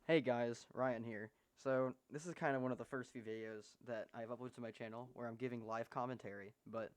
Hey guys, Ryan here. So, this is kind of one of the first few videos that I've uploaded to my channel where I'm giving live commentary, but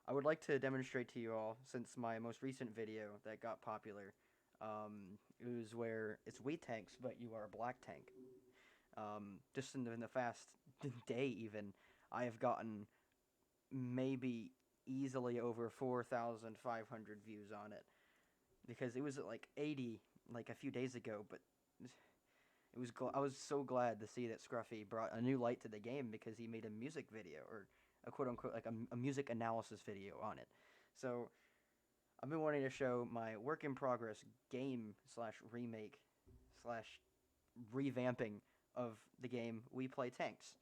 I would like to demonstrate to you all, since my most recent video that got popular, it was where it's Wii Tanks, but you are a black tank. Just in the fast day even, I have gotten maybe easily over 4,500 views on it, because it was at like 80 like a few days ago, but I was so glad to see that Scruffy brought a new light to the game because he made a music video or a quote unquote like a music analysis video on it. So I've been wanting to show my work in progress game slash remake slash revamping of the game We Play Tanks.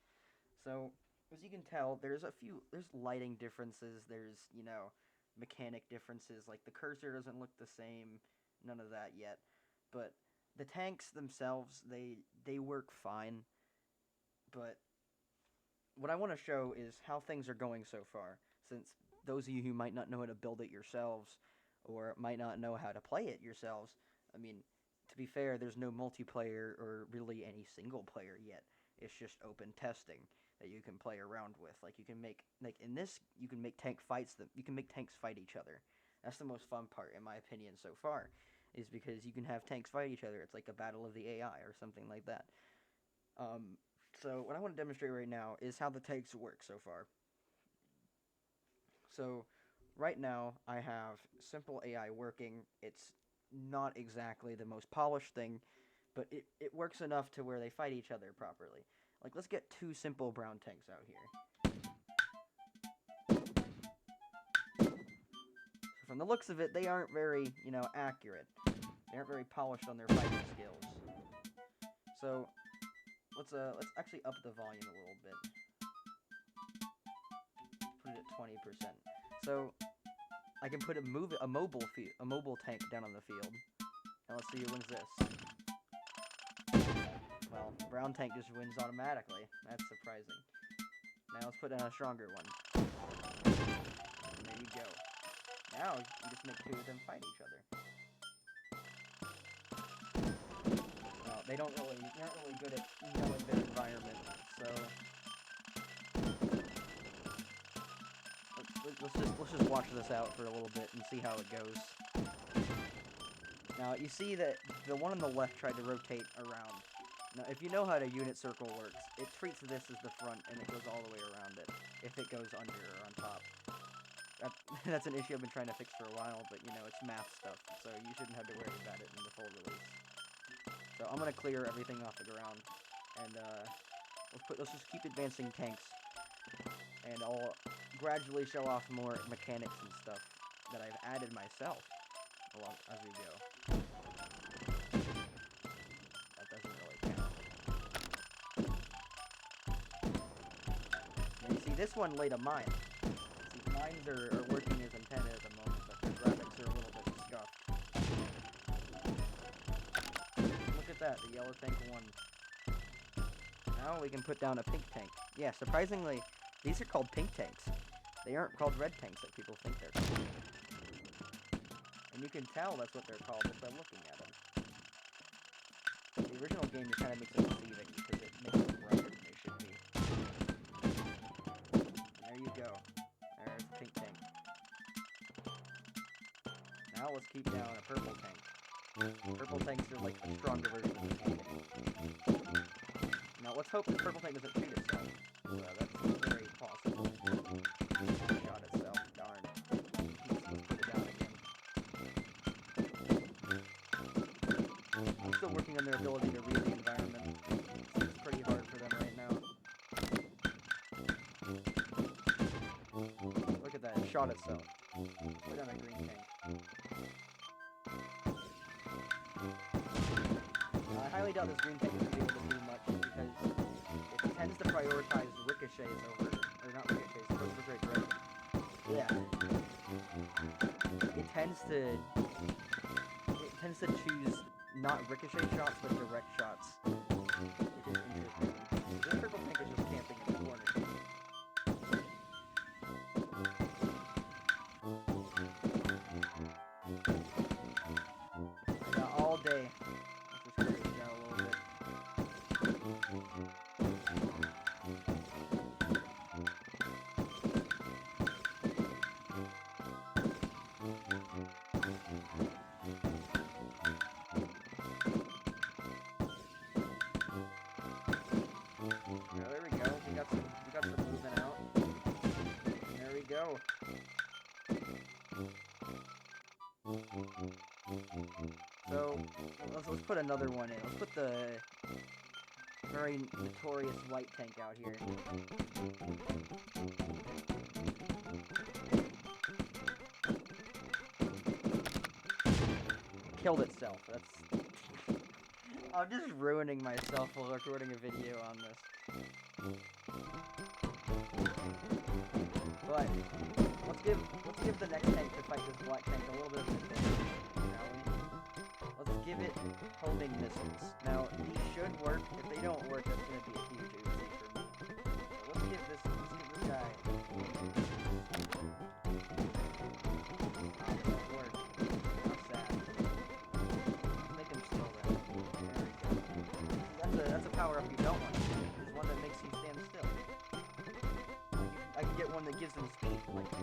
So as you can tell, there's lighting differences. There's mechanic differences, like the cursor doesn't look the same. None of that yet, but the tanks themselves, they work fine, but what I want to show is how things are going so far, since those of you who might not know how to build it yourselves or might not know how to play it yourselves, I mean, to be fair, there's no multiplayer or really any single player yet. It's just open testing that you can play around with. Like you can make like in this you can make you can make tanks fight each other. That's the most fun part in my opinion so far, is because you can have tanks fight each other. It's like a battle of the AI or something like that. Um, so what I want to demonstrate right now is how the tanks work so far. So right now I have simple AI working. It's not exactly the most polished thing, but it works enough to where they fight each other properly. Like, let's get two simple brown tanks out here. So from the looks of it, they aren't very, accurate. They aren't very polished on their fighting skills. So let's actually up the volume a little bit. Put it at 20%. So I can put a mobile tank down on the field. And let's see who wins this. Well, brown tank just wins automatically. That's surprising. Now let's put down a stronger one. And there you go. Now you just make two of them fight each other. Well, they're not really good at knowing their environment, so let's just watch this out for a little bit and see how it goes. Now you see that the one on the left tried to rotate around. Now, if you know how the unit circle works, it treats this as the front and it goes all the way around it, if it goes under or on top. That's an issue I've been trying to fix for a while, but it's math stuff, so you shouldn't have to worry about it in the full release. So I'm gonna clear everything off the ground, and let's just keep advancing tanks, and I'll gradually show off more mechanics and stuff that I've added myself along as we go. That doesn't really count. Now you see, this one laid a mine. See, mines are working as intended at the moment, but the graphics are a little bit scuffed. Look at that, the yellow tank won. Now we can put down a pink tank. Yeah, surprisingly, these are called pink tanks. They aren't called red tanks like people think they're called. And you can tell that's what they're called just by looking at them. The original game just kind of makes them deceiving because it makes them brighter than they should be. And there you go. There's a pink tank. Now let's keep down a purple tank. Purple tanks are like a stronger version of the pink tank. Now let's hope the purple tank doesn't shoot itself. That's very possible. It shot itself. Darn. Let's put it down again. I'm still working on their ability to read the environment. It's pretty hard for them right now. Look at that, it shot itself. Put down a green tank. I highly doubt this green tank is going to be able to do much because it tends to prioritize ricochets over, or not ricochets, those are great. Yeah. It tends to choose not ricochet shots, but direct shots, which is interesting. This purple tank is just camping in the corner. I got all day. Let's just clear this down a little bit. There we go. We got some movement out. There we go. So let's put another one in. Let's put the very notorious white tank out here. Killed itself. That's. I'm just ruining myself while recording a video on this. But let's give the next tank to fight this black tank a little bit of an advantage, shall we? Let's give it homing missiles. Now these should work. If they don't work, that's gonna be a huge oopsie for me. So let's give this guy homing missiles. It won't work. How sad. Make him slow down. There we go. That's a power up you don't want. It's one that makes you stand still. I can get one that gives them speed. Like this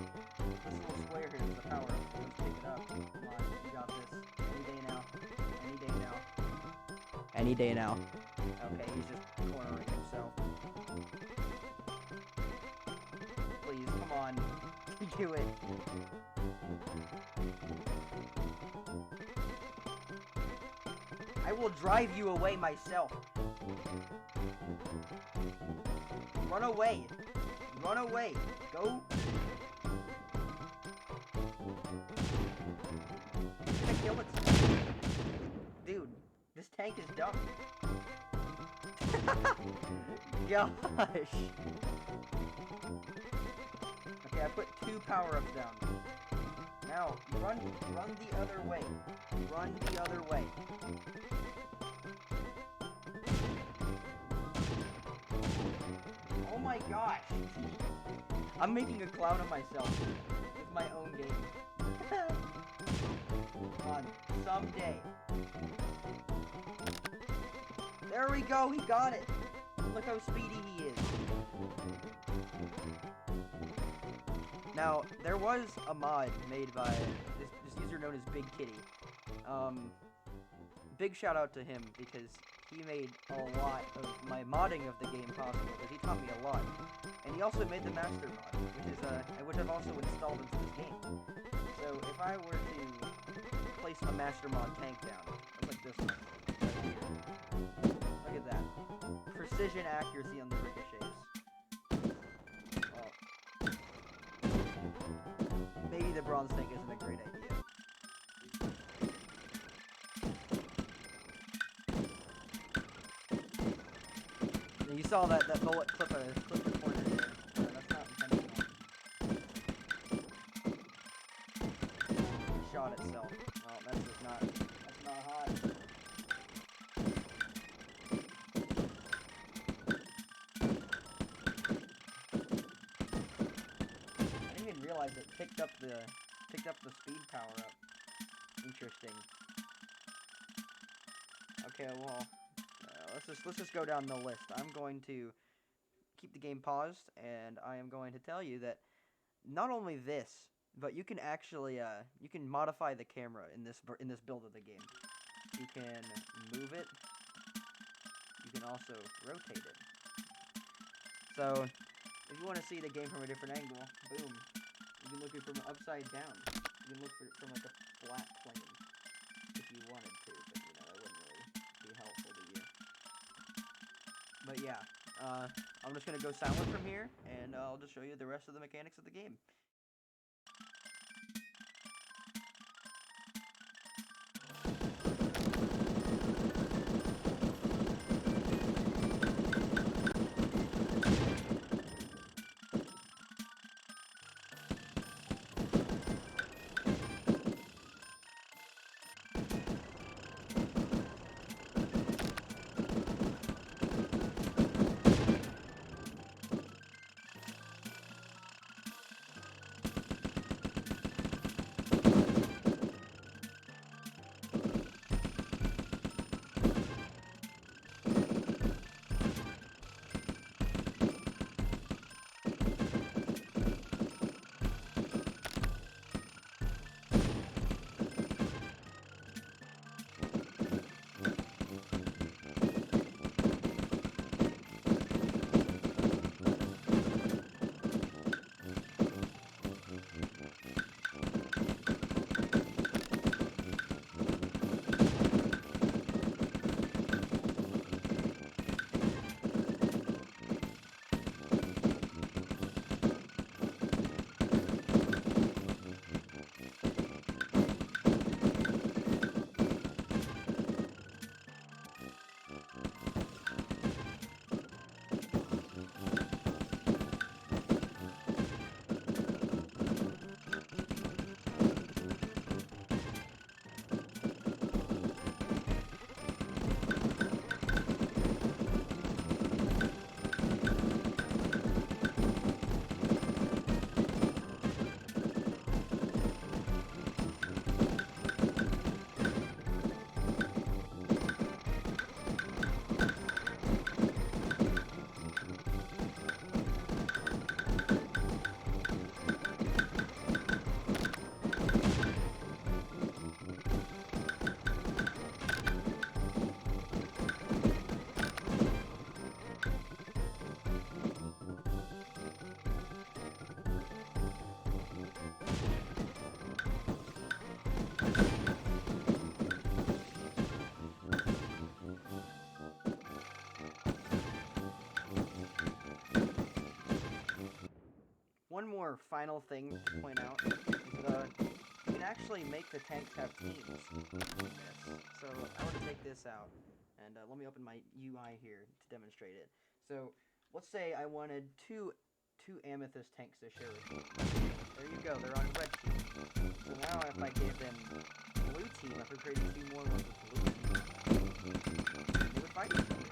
little square here is the power up. Let's pick it up. Come on, you got this. Any day now. Any day now. Any day now. Okay, he's just cornering himself. Please, come on. Do it. I will drive you away myself. Run away. Run away. Go. I kill it. Dude, this tank is dumb. Gosh. Okay, I put 2 power-ups down. Now, run the other way. Run the other way. Oh my gosh. I'm making a clown of myself with my own game. Come on, someday. There we go, he got it. Look how speedy he is. Now, there was a mod made by this user known as Big Kitty. Big shout out to him because he made a lot of my modding of the game possible, because he taught me a lot. And he also made the master mod, which I've also installed into this game. So if I were to place a master mod tank down, like this one, right here. Look at that. Precision accuracy on the ricochets. Well, maybe the bronze tank isn't a great idea. You saw that bullet clip the corner there. That's not intentional. It shot itself. Well, that's not hot. I didn't even realize it picked up the speed power up. Interesting. Okay, well. Let's just go down the list. I'm going to keep the game paused, and I am going to tell you that not only this, but you can actually you can modify the camera in this build of the game. You can move it. You can also rotate it. So if you want to see the game from a different angle, boom. You can look at it from upside down. You can look at it from like a flat plane if you wanted to, but you know that wouldn't really be helpful to you. But yeah, I'm just going to go silent from here, and I'll just show you the rest of the mechanics of the game. One more final thing to point out is you can actually make the tanks have teams in this. So I want to take this out, and let me open my UI here to demonstrate it. So let's say I wanted two amethyst tanks to share with me. There you go, they're on red team. So now if I gave them blue team, if we created two more ones with blue team, they would fight each other.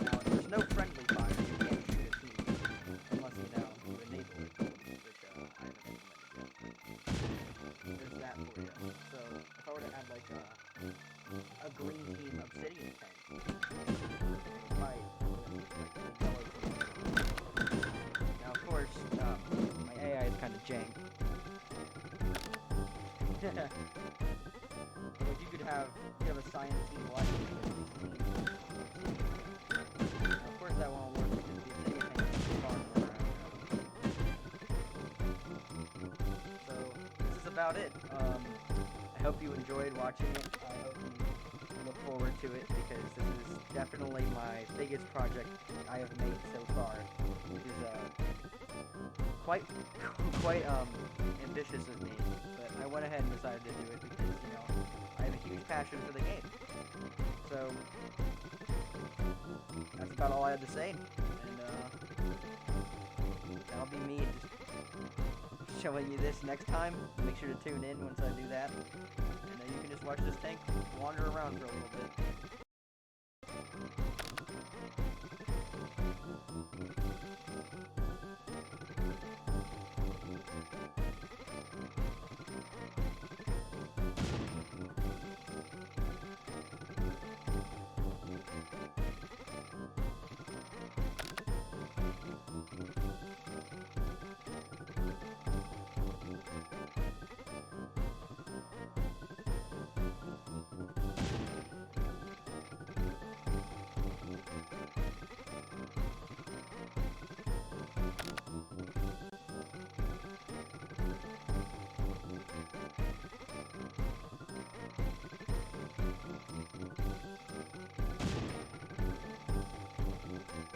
Now there's no friendly fire. You can't shoot a team unless you enable it, which I haven't implemented yet. There's that for you. So if I were to add like a green team obsidian tank, fight with the yellow team. Now of course, my AI is kind of jank. Like you have a science team black team. Now, of course that won't work because the obsidian tank is far more around. So this is about it. I hope you enjoyed watching it. I hope you look forward to it because this is definitely my biggest project I have made so far. It is quite ambitious of me, but I went ahead and decided to do it because I have a huge passion for the game. So that's about all I had to say, and that'll be me just showing you this next time. Make sure to tune in once I do that, and you can just watch this tank wander around for a little bit.